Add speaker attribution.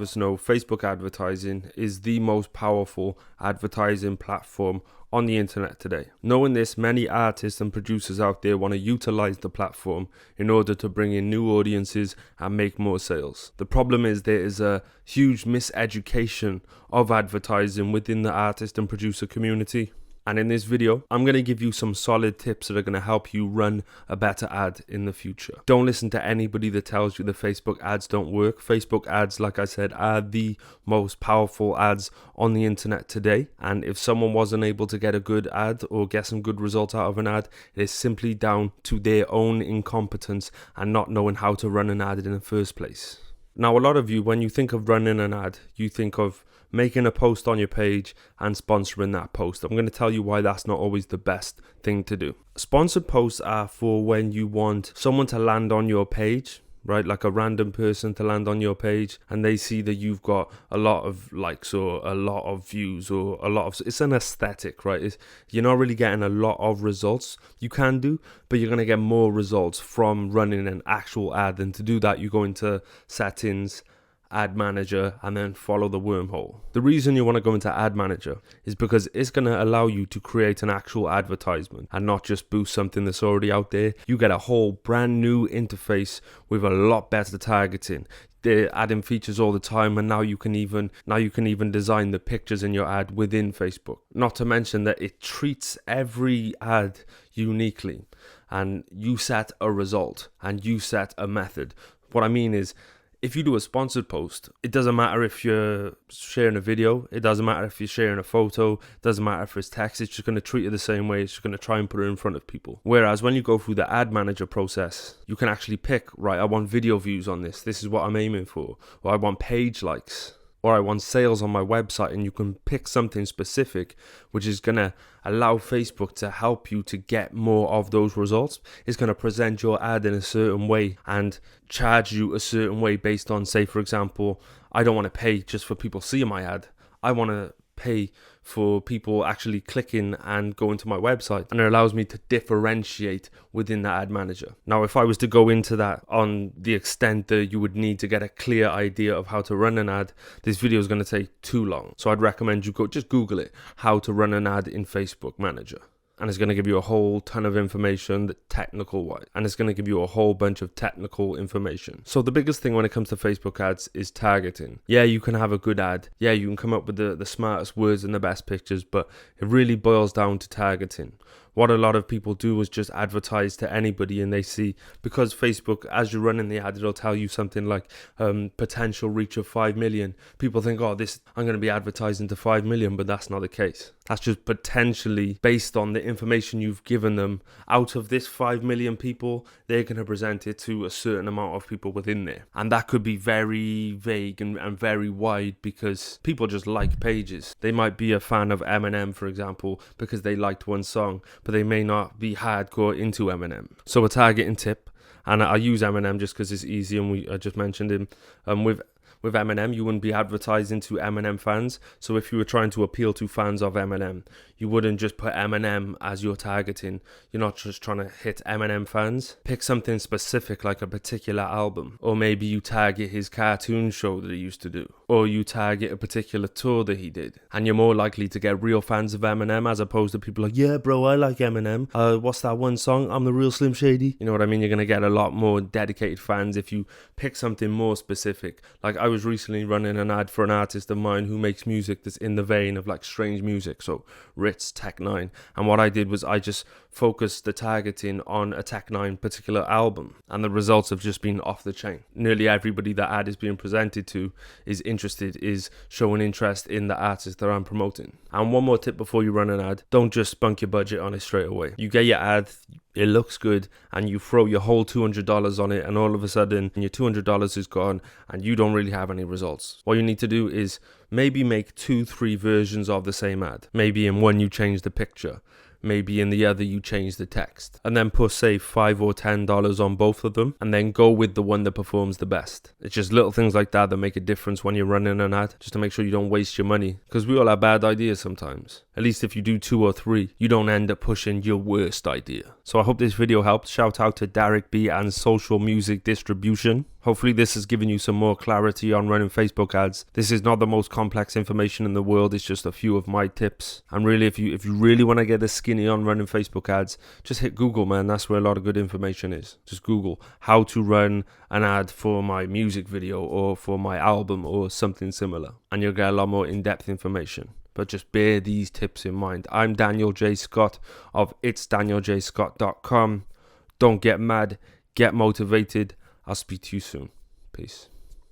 Speaker 1: us know, Facebook advertising is the most powerful advertising platform on the internet today. Knowing this, many artists and producers out there want to utilize the platform in order to bring in new audiences and make more sales. The problem is there is a huge miseducation of advertising within the artist and producer community. And in this video, I'm going to give you some solid tips that are going to help you run a better ad in the future. Don't listen to anybody that tells you the Facebook ads don't work. Facebook ads, like I said, are the most powerful ads on the internet today. And if someone wasn't able to get a good ad or get some good results out of an ad, it is simply down to their own incompetence and not knowing how to run an ad in the first place. Now, a lot of you, when you think of running an ad, you think of making a post on your page and sponsoring that post. I'm going to tell you why that's not always the best thing to do. Sponsored posts are for when you want someone to land on your page, right? Like a random person to land on your page and they see that you've got a lot of likes or a lot of views or a lot of, it's an aesthetic, right? You're not really getting a lot of results. You can do, but you're going to get more results from running an actual ad. And to do that, you go into settings, ad manager, and then follow the wormhole. The reason you want to go into ad manager is because it's going to allow you to create an actual advertisement and not just boost something that's already out there. You get a whole brand new interface with a lot better targeting. They're adding features all the time, and now you can even design the pictures in your ad within Facebook. Not to mention that it treats every ad uniquely, and you set a result and you set a method. What I mean is, if you do a sponsored post, it doesn't matter if you're sharing a video, it doesn't matter if you're sharing a photo, it doesn't matter if it's text, it's just going to treat it the same way, it's just going to try and put it in front of people. Whereas when you go through the ad manager process, you can actually pick, right, I want video views on this is what I'm aiming for, or I want page likes, or I want sales on my website, and you can pick something specific which is going to allow Facebook to help you to get more of those results. It's going to present your ad in a certain way and charge you a certain way based on, say, for example, I don't want to pay just for people seeing my ad. I want to pay for people actually clicking and going to my website, and it allows me to differentiate within the ad manager. Now, if I was to go into that on the extent that you would need to get a clear idea of how to run an ad, this video is going to take too long. So I'd recommend you just Google it, how to run an ad in Facebook Manager. And it's going to give you a whole ton of information, the technical wise, and it's going to give you a whole bunch of technical information. So the biggest thing when it comes to Facebook ads is targeting. Yeah, you can have a good ad. Yeah, you can come up with the smartest words and the best pictures, but it really boils down to targeting. What a lot of people do is just advertise to anybody, and they see, because Facebook, as you're running the ad, it'll tell you something like potential reach of 5 million. People think, oh, I'm going to be advertising to 5 million, but that's not the case. That's just potentially based on the information you've given them. Out of this 5 million people, they're going to present it to a certain amount of people within there. And that could be very vague and very wide, because people just like pages. They might be a fan of Eminem, for example, because they liked one song, but they may not be hardcore into Eminem. So a targeting tip, and I use Eminem just because it's easy, and I just mentioned him. With Eminem, you wouldn't be advertising to Eminem fans. So if you were trying to appeal to fans of Eminem, you wouldn't just put Eminem as your targeting. You're not just trying to hit Eminem fans. Pick something specific, like a particular album. Or maybe you target his cartoon show that he used to do. Or you target a particular tour that he did. And you're more likely to get real fans of Eminem, as opposed to people like, yeah, bro, I like Eminem. What's that one song? I'm the real Slim Shady. You know what I mean? You're going to get a lot more dedicated fans if you pick something more specific. Like, I was recently running an ad for an artist of mine who makes music that's in the vein of like strange music, so Ritz, Tech Nine. And what I did was I just focused the targeting on a Tech Nine particular album, and the results have just been off the chain. Nearly everybody that ad is being presented to is showing interest in the artist that I'm promoting. And one more tip before you run an ad: don't just spunk your budget on it straight away. You get your ad, it looks good, and you throw your whole $200 on it, and all of a sudden your $200 is gone and you don't really have any results. What you need to do is maybe make 2-3 versions of the same ad. Maybe in one you change the picture, maybe in the other you change the text, and then put say $5 or $10 on both of them, and then go with the one that performs the best. It's just little things like that that make a difference when you're running an ad, just to make sure you don't waste your money, because we all have bad ideas sometimes. At least if you do 2 or 3, you don't end up pushing your worst idea. So I hope this video helped. Shout out to Derek B and Social Music Distribution. Hopefully this has given you some more clarity on running Facebook ads. This is not the most complex information in the world. It's just a few of my tips. And really, if you really want to get a skinny on running Facebook ads, just hit Google, man. That's where a lot of good information is. Just Google how to run an ad for my music video or for my album or something similar, and you'll get a lot more in-depth information. But just bear these tips in mind. I'm Daniel J. Scott of itsdanieljscott.com. Don't get mad, get motivated. I'll speak to you soon. Peace.